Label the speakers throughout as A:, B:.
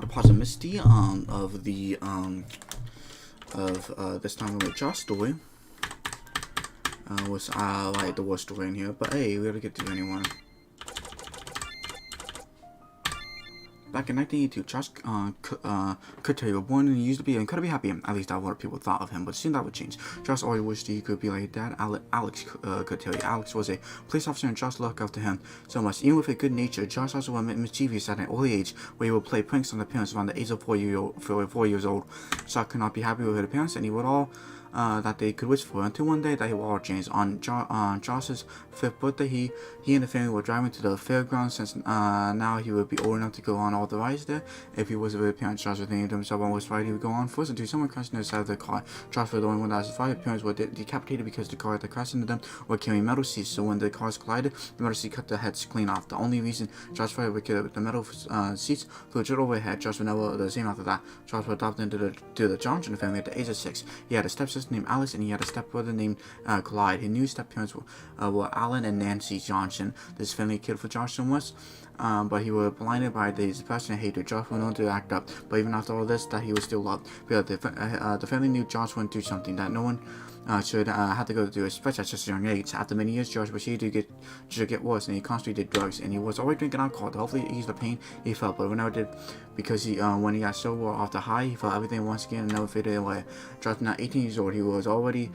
A: about the Emmensity of the this time with Josh story. Was like the worst story in here, but hey, we gotta get to anyone. Back in 1982, Josh Cotillion was born and he used to be incredibly happy. At least that's what people thought of him, but soon that would change. Josh always wished he could be like his dad, Alex Cotillion. Alex was a police officer and Josh looked up to him so much. Even with a good nature, Josh also was mischievous at an early age, where he would play pranks on the parents around the age of 4 years old. Josh could not be happy with his parents, and he would all that they could wish for, until one day that he would all change. On Josh's 5th birthday, he and the family were driving to the fairgrounds, since now he would be old enough to go on all the rides there. If he was with his parents, Josh would think to himself on which ride he would go on first, until someone crashed into the side of the car. Josh was the only one that survived. His parents were decapitated because the car that crashed into them were carrying metal seats, so when the cars collided, the metal seat cut their heads clean off. The only reason Josh survived was because the metal seats flew straight over his head. Josh was never the same after that. Josh was adopted into the Johnson family at the age of 6. He had a stepsister named Alice, and he had a stepbrother named Clyde. His new stepparents were Alan and Nancy Johnson. This family cared for Josh so much, but he was blinded by his passion and hatred. Josh went on to act up, but even after all this, that he was still loved. But the family knew Josh went through something that no one should have to go through, especially at such a young age. After many years, Josh proceeded to get worse, and he constantly did drugs, and he was always drinking alcohol to hopefully ease the pain he felt, but never did, because when he got sober off the high, he felt everything once again and never faded away. Josh, now 18 years old, he was already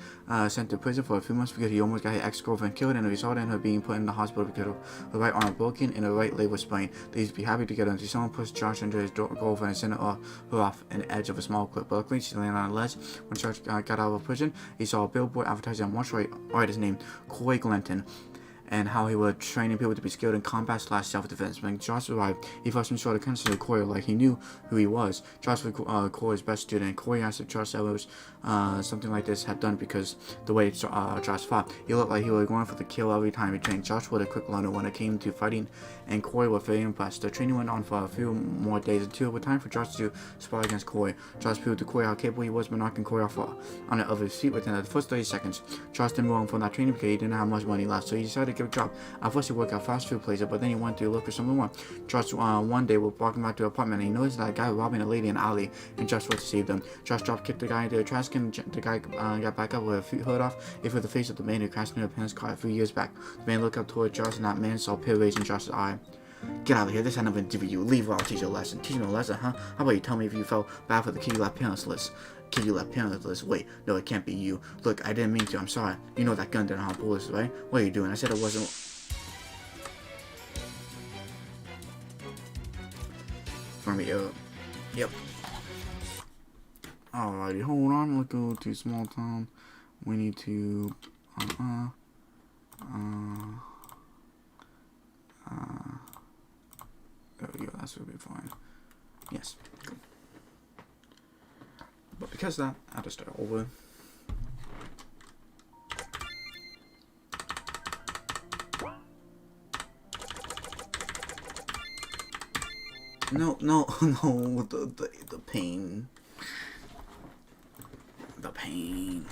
A: sent to prison for a few months because he almost got his ex-girlfriend killed, and it resulted in her being put in the hospital because of her right arm broken and her right leg was sprained. They used to be happy together until someone pushed Josh into his girlfriend and sent her off an edge of a small cliff. But luckily, she landed on a ledge. When Josh got out of prison, he saw a billboard advertising a martial artist named Corey Glenton, and how he was training people to be skilled in combat / self-defense. When Josh arrived, he first showed attention to Corey like he knew who he was. Josh was Corey's best student, and Corey asked if Josh ever was something like this had done, because the way Josh fought, he looked like he was going for the kill every time he trained. Josh was a quick learner when it came to fighting, and Corey was very impressed. The training went on for a few more days until it was time for Josh to spar against Corey. Josh proved to Corey how capable he was by knocking Corey off on the other feet within the first 30 seconds. Josh didn't move on from that training because he didn't have much money left, so he decided to give a job. At first, he worked at a fast food place, but then he went to look for something more. Josh one day was walking back to the apartment, and he noticed that a guy was robbing a lady in an alley, and Josh went to save them. Josh drop-kicked the guy into the trash can. The guy got back up with a hood off, and for the face of the man who crashed into the parents' car a few years back. The man looked up toward Josh, and that man saw pure rage in Josh's eye. "Get out of here, this had nothing to do with you. Leave or I'll teach you a lesson." "Teach me a lesson, huh? How about you tell me if you felt bad for the kid you left parentless?" "Kid you left parentless? Wait, no, it can't be you. Look, I didn't mean to, I'm sorry. You know that gun didn't harm bullets, right? What are you doing? I said it wasn't..." From me, yep. Alrighty, hold on, let's go to small town. We need to, there we go, that should be fine. Yes, good. But because of that, I have to start over. No, the pain. The pain.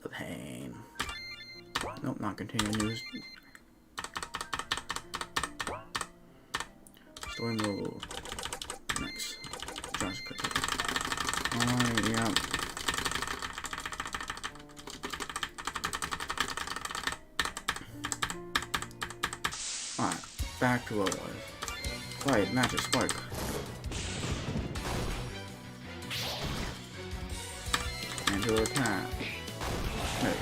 A: The pain. Nope, not continuing news. Story mode. Next. Josh Cotillion. Alright, yeah. Alright, back to our life. Quiet, magic, spark. And to attack. There you go.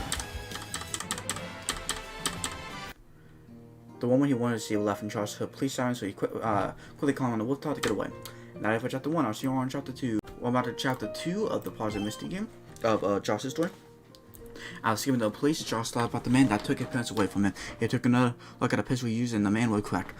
A: The woman he wanted to see left and Josh heard police sirens, so he quickly called on the wolf dog to get away. Now for chapter 1, I'll see you on chapter 2. We're about to chapter 2 of the Emmensity game of Josh's story. I was given to the police. Josh thought about the man that took his parents away from him. He took another look at a pistol he used, and the man was correct.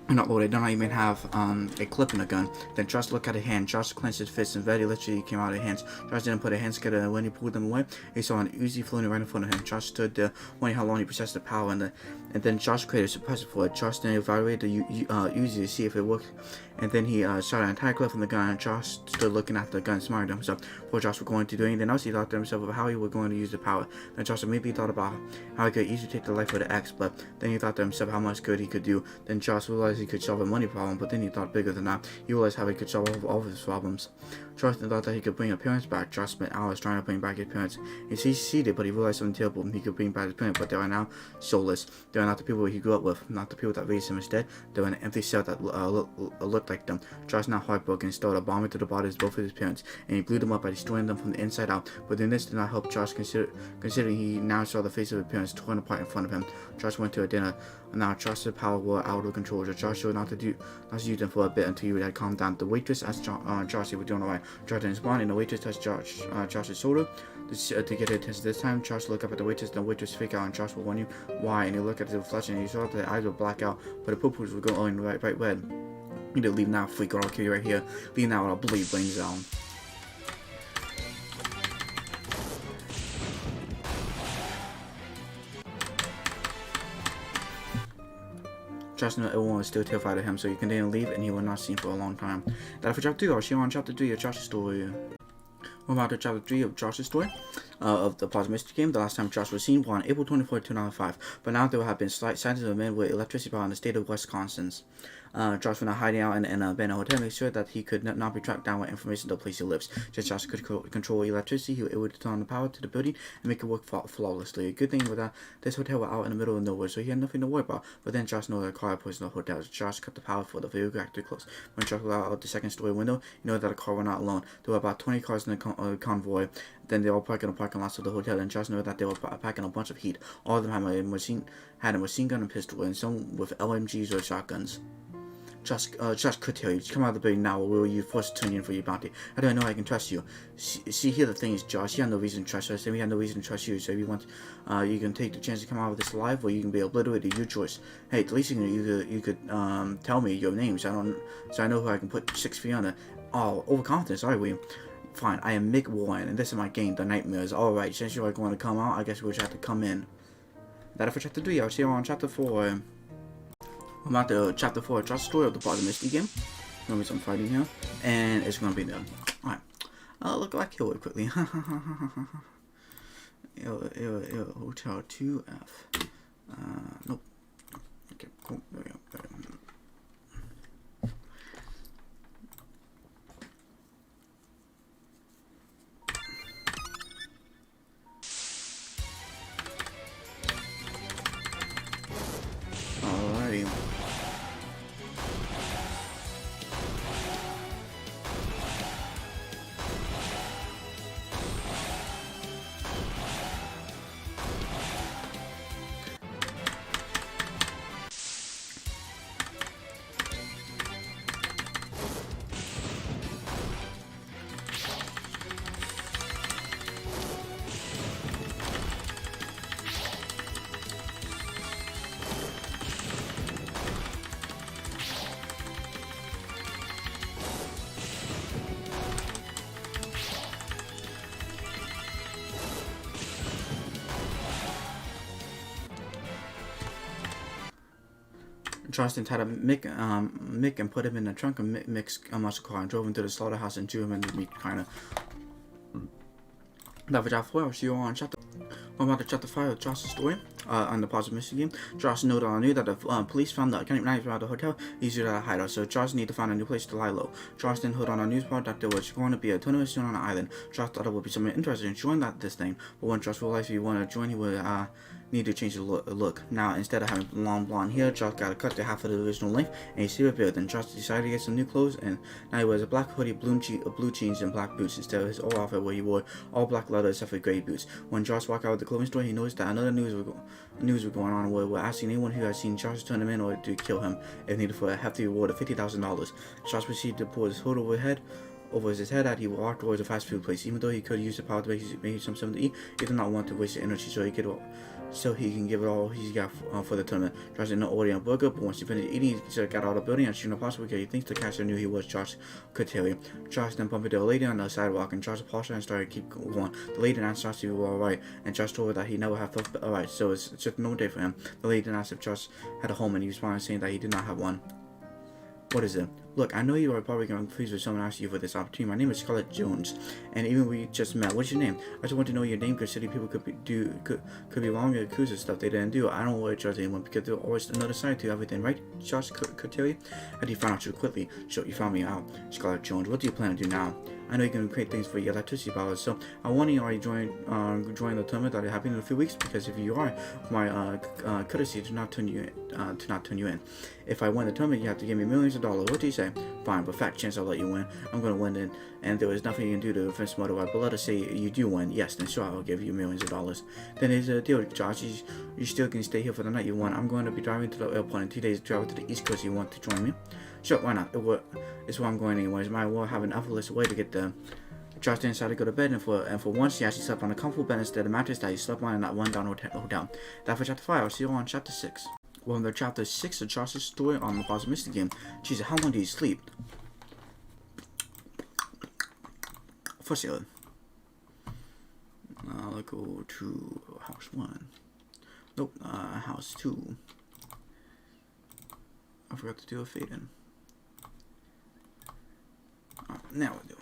A: Not loaded, don't even have a clip in the gun. Then Josh looked at his hand. Josh clenched his fists and very literally came out of his hands. Josh didn't put his hands together, and when he pulled them away, he saw an Uzi floating right in front of him. Josh stood there, wondering how long he possessed the power, and then Josh created a suppressor for it. Josh then evaluated the Uzi to see if it worked, and then he shot an entire clip from the gun, and Josh stood looking at the gun, smiling to himself. Before Josh was going to do anything else, he thought to himself about how he was going to use the power. Then Josh immediately thought about how he could easily take the life of the ex, but then he thought to himself how much good he could do. Then Josh realized he could solve a money problem, but then he thought bigger than that. He realized how he could solve all of his problems. Charleston thought that he could bring his parents back. Josh spent hours trying to bring back his parents. He succeeded, but he realized something terrible. He could bring back his parents, but they are now soulless. They are not the people he grew up with, not the people that raised him. Instead, they were an empty cell that looked like them. Josh, now heartbroken, started a bomb into the bodies of both of his parents, and he blew them up by destroying them from the inside out. But then this did not help Josh, considering he now saw the face of his parents torn apart in front of him. Josh went to a dinner. Now Josh's power were out of control. Josh showed not to use them for a bit until he had calmed down. The waitress asked Josh if he was doing alright. Josh didn't respond, and the waitress touched Josh's shoulder to get it. This time, Josh looked up at the waitress, and the waitress figured out, and Josh was wondering why. And he looked at the reflection, and he saw that the eyes were black out, but the pupils were going bright red. You need to leave now, freak, or I'll kill you right here. Leave now, or I'll blow your brains out. Josh knew everyone was still terrified of him, so he continued to leave, and he was not seen for a long time. That's for chapter 2. I'll see you on chapter 3 of Josh's story. We're about to chapter 3 of Josh's story of the Plaza Mystery game. The last time Josh was seen was on April 24, 2005, but now there have been slight signs of a man with electricity power in the state of Wisconsin. Josh was now hiding out in an abandoned hotel, make sure that he could not be tracked down with information to the place he lives. Since Josh could control electricity, he was able to turn on the power to the building and make it work flawlessly. A good thing was that this hotel was out in the middle of nowhere, so he had nothing to worry about. But then Josh noticed a car approached the hotel. Josh cut the power for the vehicle reactor close. When Josh looked out the second story window, he noticed that the car was not alone. There were about 20 cars in the convoy. Then they were parked in the parking lots of the hotel, and Josh noticed that they were packing a bunch of heat. All of them had a machine gun and pistol, and some with LMGs or shotguns. Josh could tell you, come out of the building now, or will you forced to turn in for your bounty? I don't know I can trust you. See, here the thing is, Josh, you have no reason to trust us, and we have no reason to trust you, so if you want, you can take the chance to come out of this alive, or you can be obliterated, your choice. Hey, at least you could tell me your name, so I know who I can put 6 feet under. Oh, overconfidence, are we? Fine, I am Mick Warren, and this is my game, The Nightmares. Alright, since you're going to come out, I guess we'll just have to come in. That's for chapter 3, I'll see you on chapter 4. I'm at the chapter 4 of Josh's story of the Plaza Mystery game. Gonna be some fighting here, and it's gonna be done. Alright, look like kill it quickly. Hotel 2F. Nope. Okay, cool. There we go. Alrighty. Charleston tied up Mick and put him in the trunk of Mick's muscle car and drove him to the slaughterhouse and threw him in the meat kinda. That was chapter 4. I'll see you on chapter. What about the chapter 5 of Josh's story on the Plaza Mystery game? Josh knew that the police found the knife around the hotel easier to hide out, so Josh needed to find a new place to lie low. Josh then heard on a news report that there was going to be a tournament soon on the island. Josh thought it would be something interesting to join this thing, but when Josh realized he wanted to join, he would need to change the look. Now, instead of having long blonde hair, Josh got a cut to half of the original length and a silver beard. Then Josh decided to get some new clothes, and now he wears a black hoodie, blue jeans, and black boots instead of his old outfit where he wore all black leather except for gray boots. When Josh walked out of the clothing store, he noticed that another news was going on where we're asking anyone who had seen Josh turn him in or to kill him if needed for a hefty reward of $50,000. Josh proceeded to pull his hood over his head that he walked towards a fast food place. Even though he could use the power to make something to eat, he did not want to waste the energy so he can give it all he's got for the tournament. Josh did not order a burger, but once he finished eating, he got out of the building and shooting a possible because he thinks the cashier knew he was Josh could tell you. Josh then bumped into a lady on the sidewalk, and Josh apologized and started to keep going. The lady asked Josh if he was alright, and Josh told her that he never had felt alright, so it's just no day for him. The lady then asked if Josh had a home, and he responded saying that he did not have one. What is it? Look, I know you are probably going to please with someone asking you for this opportunity. My name is Scarlett Jones, and even we just met. What's your name? I just want to know your name because city people could be wrong and accused of stuff they didn't do. I don't want to judge anyone because there's always another side to everything, right? Josh could tell you. How do you find out so quickly? So you found me out, Scarlett Jones. What do you plan to do now? I know you can create things for your electricity powers, so I want you to join the tournament that is happening in a few weeks. Because if you are, my courtesy to not turn you in. If I win the tournament, you have to give me millions of dollars. What do you say? Fine, but fat chance I'll let you win. I'm gonna win it, and there is nothing you can do to fence otherwise. But let us say you do win. Yes, then sure, I'll give you millions of dollars. Then here's the deal, Josh. You still can stay here for the night you won. I'm going to be driving to the airport in 2 days to travel to the East Coast. You want to join me? Sure, why not? It's where I'm going anyways. Might well have an effortless way to get there. Josh then decided to go to bed, and for once, he actually slept on a comfortable bed instead of a mattress that he slept on in that one down hotel. That for chapter 5. I'll see you on chapter 6. Welcome to chapter 6 of Josh's story on the Emmensity game. Jesus, how long do you sleep? For sale. Let's go to house 1. Nope, house 2. I forgot to do a fade in. Now we do.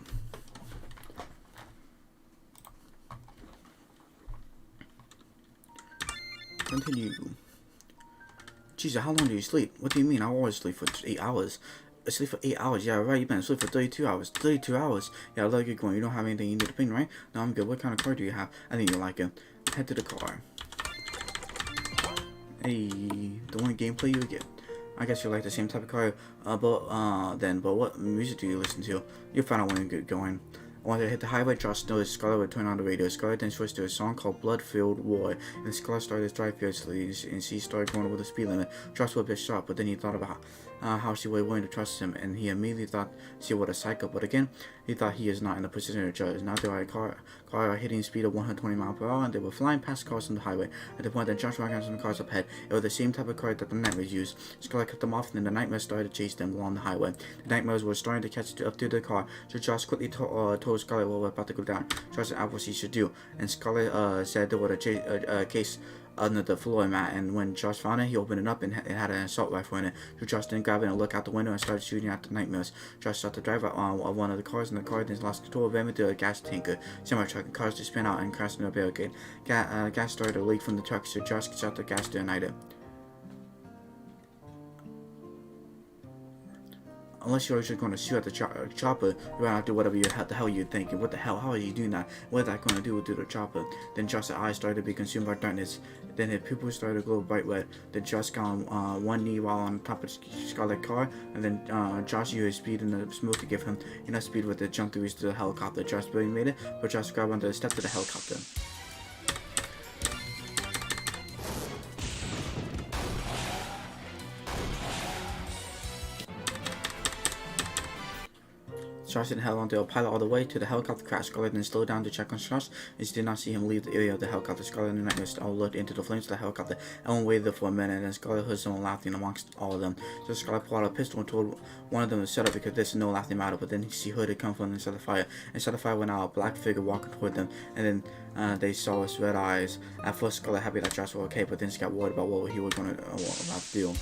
A: Continue. Jesus, how long do you sleep? What do you mean? I always sleep for 8 hours. I sleep for 8 hours. Yeah, right. You've been asleep for 32 hours. 32 hours. Yeah, I like it going. You don't have anything you need to paint, right? No, I'm good. What kind of car do you have? I think you like it. Head to the car. Hey, the only gameplay you get. I guess you like the same type of car. But what music do you listen to? You'll find out when you get going. Once they hit the highway, Josh noticed Scarlett would turn on the radio. Scarlett then switched to a song called Blood-Filled War, and Scarlett started to drive fiercely, and she started going over the speed limit. Josh was a bit sharp, but then he thought about how she was willing to trust him, and he immediately thought she was a psycho. But again, he thought he is not in the position to judge. Now they were a car hitting speed of 120 miles per hour, and they were flying past cars on the highway. At the point that Josh recognized some cars up ahead, it was the same type of car that the nightmares used. Scarlett cut them off, and then the nightmares started to chase them along the highway. The nightmares were starting to catch up to the car, so Josh quickly told Scarlett what was about to go down. Josh asked what she should do, and Scarlett said there was a case under the floor mat, and when Josh found it, he opened it up and it had an assault rifle in it. So Josh then grabbed it and looked out the window and started shooting at the nightmares. Josh shot the driver on one of the cars, and the car then lost control of him into a gas tanker. Semi-truck and cars just spin out and crashed into a barricade. Gas started to leak from the truck, so Josh shot the gas to ignite it. Unless you're just going to shoot at the chopper, you're going to do whatever the hell you're thinking. What the hell? How are you doing that? What is that going to do to the chopper? Then Josh's eyes started to be consumed by darkness. Then his pupils started to glow bright red. Then Josh got on one knee while on top of Scarlett's car. And then Josh used his speed and the smoke to give him enough speed with the jump to reach the helicopter. Josh barely made it, but Josh grabbed onto the steps of the helicopter. Josh then held onto a pilot all the way to the helicopter crash. Scarlett then slowed down to check on Josh, and she did not see him leave the area of the helicopter. Scarlett and Nightmare all looked into the flames of the helicopter. Ellen waited there for a minute, and then Scarlett heard someone laughing amongst all of them. So Scarlett pulled out a pistol and told one of them to shut up because there's no laughing matter. But then she heard it come from inside the fire. Inside the fire went out a black figure walking toward them, and then they saw his red eyes. At first, Scarlett happy that Josh was okay, but then she got worried about what he was going to about to do.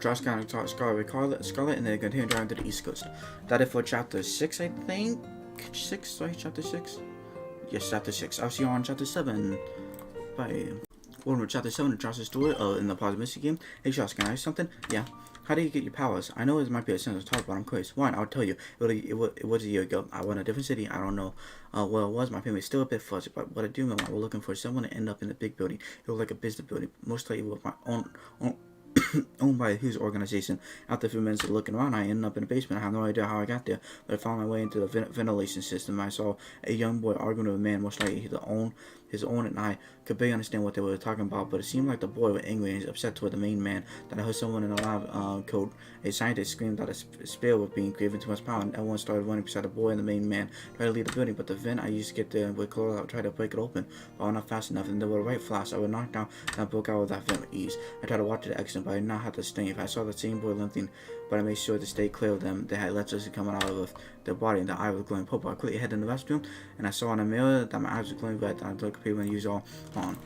A: Josh got to Scarlett, and then continued driving to the East Coast. That it for chapter 6, I think? 6? Sorry, chapter 6? Yes, chapter 6. I'll see you on chapter 7. Bye. Welcome to chapter 7 of Josh's story in the Emmensity game. Hey Josh, can I ask something? Yeah. How do you get your powers? I know it might be a sense of talk, but I'm curious. One, I'll tell you. It was a year ago. I went to a different city. I don't know where it was. My family's still a bit fuzzy, but what I do know, I was looking for someone to end up in a big building. It was like a business building. Most likely with my own owned by a huge organization. After a few minutes of looking around, I ended up in the basement. I have no idea how I got there, but I found my way into the ventilation system. I saw a young boy arguing with a man, most likely his own, and I could barely understand what they were talking about, but it seemed like the boy was angry and upset toward the main man. That I heard someone in the lab code. A scientist screamed that a spell was being given too much power, and everyone started running beside the boy and the main man, trying to leave the building, but the vent I used to get there would close out, tried to break it open, but I was not fast enough, and there was a right flash. I would knock down, and I broke out of that vent with ease. I tried to watch the exit, but I did not have the strength. I saw the same boy limping, but I made sure to stay clear of them. They had electricity coming out of their body, and the eye was glowing purple. I quickly headed in the restroom, and I saw in the mirror that my eyes were glowing red. I looked at people and used all on.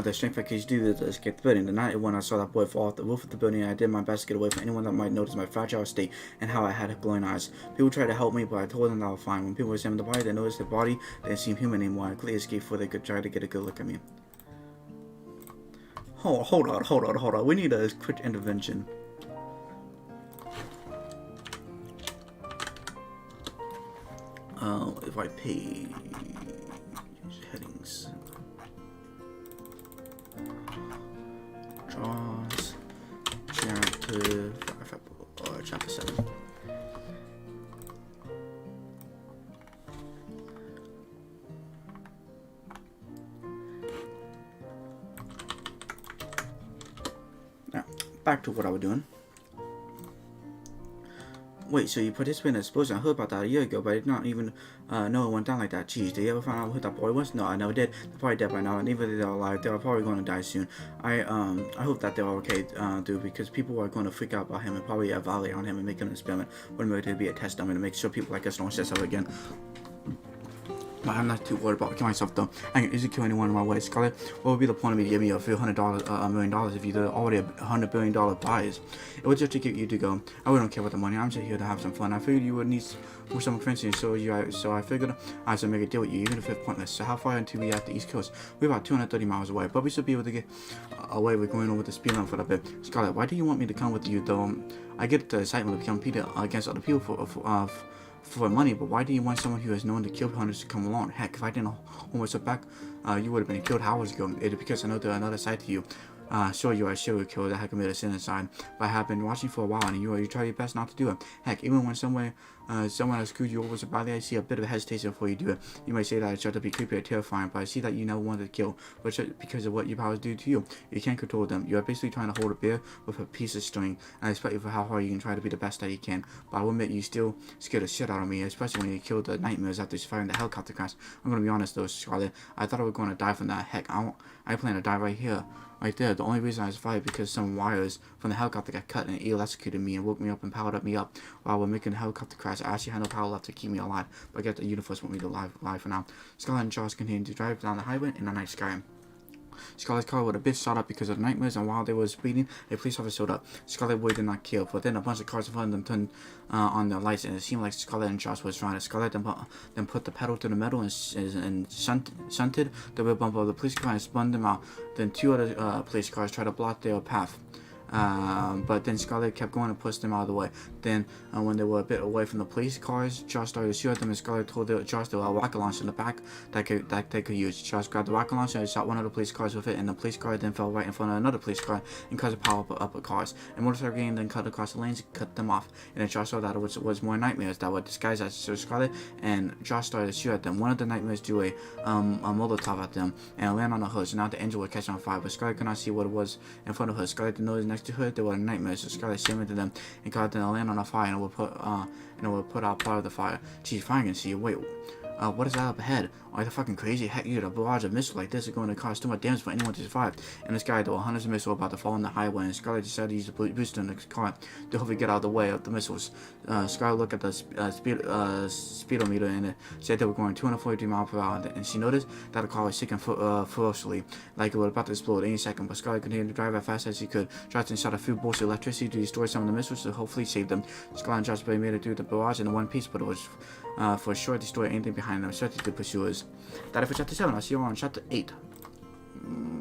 A: The strength I could do to escape the building. The night when I saw that boy fall off the roof of the building, I did my best to get away from anyone that might notice my fragile state and how I had glowing eyes. People tried to help me, but I told them that I was fine. When people examined the body, they noticed the body didn't seem human anymore. I quickly escaped before they could try to get a good look at me. Hold on. We need a quick intervention. If I pay headings. Jaws, chapter 5, or chapter 7. Now, back to what I was doing. Wait, so you participated in an explosion? I heard about that a year ago, but I did not even know it went down like that. Jeez, did you ever find out who that boy was? No, I never did. They're probably dead by now, and even if they're alive, they're probably going to die soon. I hope that they're okay, dude, because people are going to freak out about him and probably evaluate on him and make an experiment. What am I to be a test dummy to make sure people like us don't stress out again? I'm not too worried about killing myself though. I can easily kill anyone in my way. Scarlet, what would be the point of me giving you a few $100, $1 million if you're already $100 billion prize? It was just to get you to go. I really don't care about the money. I'm just here to have some fun. I figured you would need for some fancy, so I figured I should make a deal with you, even if it's pointless. So how far until we at the East Coast? We're about 230 miles away, but we should be able to get away with going over the speed limit for a bit. Scarlet, why do you want me to come with you though? I get the excitement of competing against other people for money, but why do you want someone who has known to kill hunters to come along? Heck, if I didn't hold myself back, you would have been killed hours ago. It is because I know there's another side to you. Sure, you are a serial killer that had committed a sin inside, but I have been watching for a while, and you try your best not to do it. Heck, even when someone has screwed you over so badly, I see a bit of hesitation before you do it. You might say that it's just to be creepy or terrifying, but I see that you never wanted to kill, but just because of what your powers do to you. You can't control them. You are basically trying to hold a bear with a piece of string, and I respect you for how hard you can try to be the best that you can, but I will admit you still scared the shit out of me, especially when you killed the nightmares after surviving the helicopter crash. I'm gonna be honest though, Scarlet, I thought I was going to die from that. Heck, I plan to die right here. Right there, the only reason I survived because some wires from the helicopter got cut and it electrocuted me and woke me up and powered me up while we're making the helicopter crash. I actually had no power left to keep me alive, but I guess the universe want me to live for now. Scarlet and Charles continued to drive down the highway in the night sky. Scarlet's car with a bit shot up because of the nightmares, and while they were speeding, a police officer showed up. Scarlet boy did not kill, but then a bunch of cars in front of them turned on their lights, and it seemed like Scarlet and Josh was trying to. Scarlet then put the pedal to the metal and shunted the rear bumper of the police car and spun them out. Then two other police cars tried to block their path. But then Scarlet kept going and pushed them out of the way. Then, when they were a bit away from the police cars, Josh started to shoot at them, and Scarlet told Josh there was a rocket launcher in the back that they could use. Josh grabbed the rocket launcher and shot one of the police cars with it, and the police car then fell right in front of another police car and caused a pile up of cars. And motorcycle gang then cut across the lanes and cut them off. And then Josh saw that it was more nightmares that were disguised as Scarlet, and Josh started to shoot at them. One of the nightmares drew a Molotov at them and it landed on the hood, so now the engine was catching on fire, but Scarlet could not see what it was in front of her. Scarlet didn't notice next to her there were nightmares, so Scarlet slammed into them and caused them to land on a fire, and it would put out part of the fire. Geez, fire can see. Wait, what is that up ahead? Are you fucking crazy? Heck, a barrage of missiles like this is going to cause too much damage for anyone to survive. And this guy, though, hundreds of missiles about to fall on the highway, and Scarlet decided to use the booster in the car to hopefully get out of the way of the missiles. Scarlet looked at the speedometer, and it said they were going 243 miles per hour, and she noticed that the car was shaking ferociously, like it was about to explode any second. But Scarlet continued to drive as fast as she could. Josh then shot a few bolts of electricity to destroy some of the missiles to hopefully save them. Scarlet and Josh barely made it through the barrage in one piece, but it was for sure destroy anything behind them, especially the pursuers. That is for chapter 7. I'll see you on chapter 8.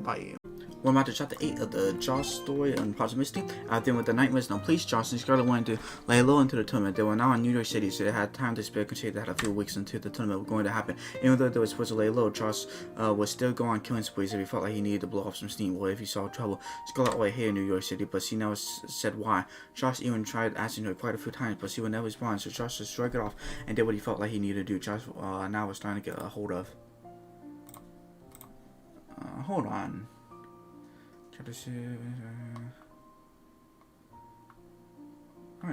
A: Bye. We're about to chapter 8 of the Josh story and Emmensity. After dealing with the nightmares and the police, Josh and Scarlett wanted to lay low into the tournament. They were now in New York City, so they had time to spare, considering they had a few weeks until the tournament was going to happen. Even though they were supposed to lay low, Josh was still going on killing sprees if he felt like he needed to blow off some steam, or if he saw trouble. Scarlett always hated New York City, but she never said why. Josh even tried asking her quite a few times, but she would never respond, so Josh just shrugged it off and did what he felt like he needed to do. Josh now was starting to get a hold of. Hold on. I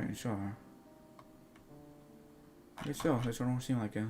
A: ain't sure. It's still, this don't seem like it.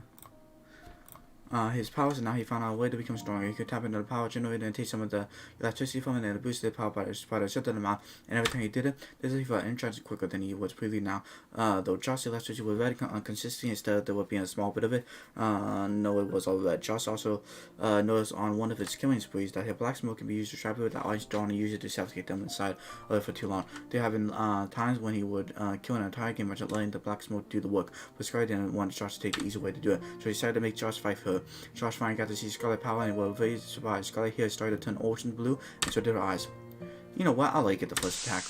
A: His powers, and now he found out a way to become stronger. He could tap into the power generator and take some of the electricity from it and boost the power by the shut in the mouth. And every time he did it, he felt energized quicker than he was previously now. Though Josh's electricity was very consistent instead of there being a small bit of it. No, it was all red. Josh also noticed on one of his killing sprees that his black smoke can be used to trap people with the ice drawn and use it to suffocate them inside of it for too long. There have been times when he would kill an entire game by just letting the black smoke do the work. But Scarlett didn't want Josh to take the easy way to do it, so he decided to make Josh fight for her. Josh finally got to see Scarlet power and was very surprised. Scarlet here started to turn ocean blue, and so did her eyes. You know what? I like it the first attack.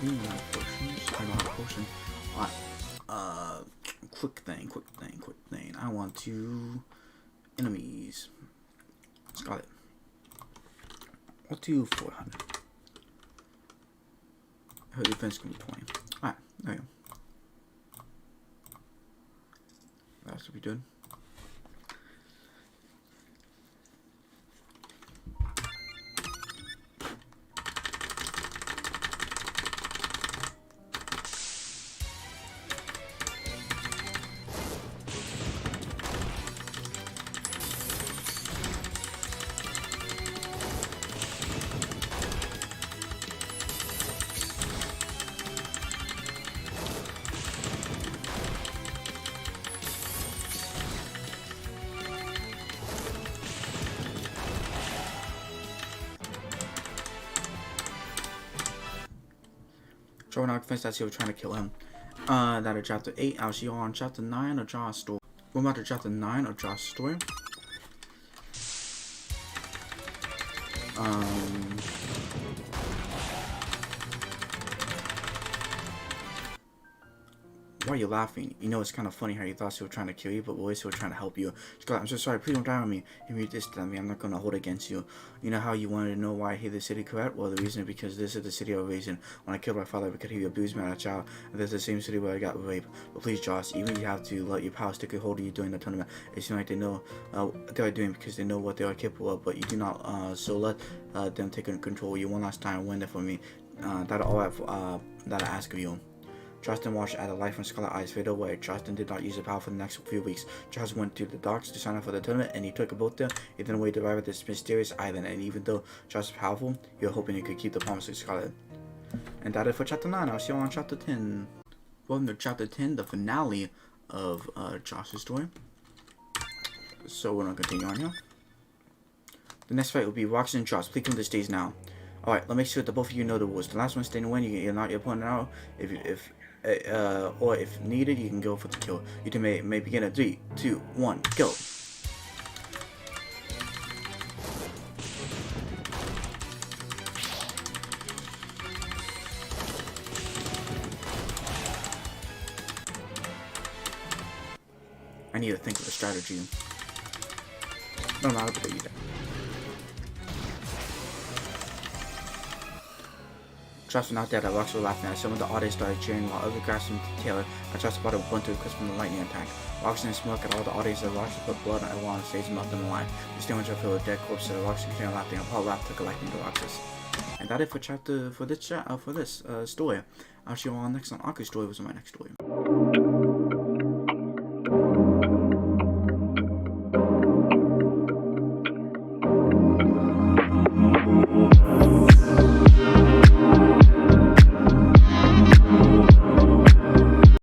A: I don't have a potion. Alright. Quick thing. I want to enemies. Scarlet. Let's do 400. Her defense can be 20. Alright, there you go. That should be good. Joe now convinced that she was trying to kill him. That is chapter 8. I'll see you on chapter 9 of Josh's story. We're about to chapter 9 of Josh's story. Why are you laughing? You know it's kind of funny how you thought she was trying to kill you, but really she was trying to help you. Scarlett, I'm so sorry, please don't die on me. If you did to me, I'm not going to hold it against you. You know how you wanted to know why I hate the city, correct? Well, the reason is because this is the city I was raised in. When I killed my father because he abused me as a child, and this is the same city where I got raped. But please, Josh, even if you have to let your power stick a hold of you during the tournament, it seems like they know what they are doing because they know what they are capable of, but you do not, so let them take control of you one last time and win it for me. That's all that I ask of you. Justin watched as the light from Scarlet's eyes fade away. Justin did not use the power for the next few weeks. Justin went to the docks to sign up for the tournament, and he took a boat there. He then waited to arrive at this mysterious island, and even though Justin was powerful, he was hoping he could keep the promise to Scarlet. And that is for chapter 9. I'll see you on chapter 10. Welcome to chapter 10, the finale of Josh's story. So we're going to continue on here. The next fight will be Roxy and Josh. Please come to the stage now. Alright, let's make sure that both of you know the rules. The last one staying to win, you can knock your opponent out. Or if needed, you can go for the kill. You can may begin at 3, 2, 1, go. I need to think of a strategy. No, not a bit either. Josh was not dead. Roxy was laughing at some of the audience started cheering while other grasping Taylor and Josh about to run to Chris from the lightning attack. Roxy and smoke at all the audience as Roxy put blood on everyone on stage and melted them alive. The stage went to a dead corpse so Roxy continued laughing and Paul laughed to collecting the Roxas. And that is for this story. I'll see you all next on Aku's story, which is my next story.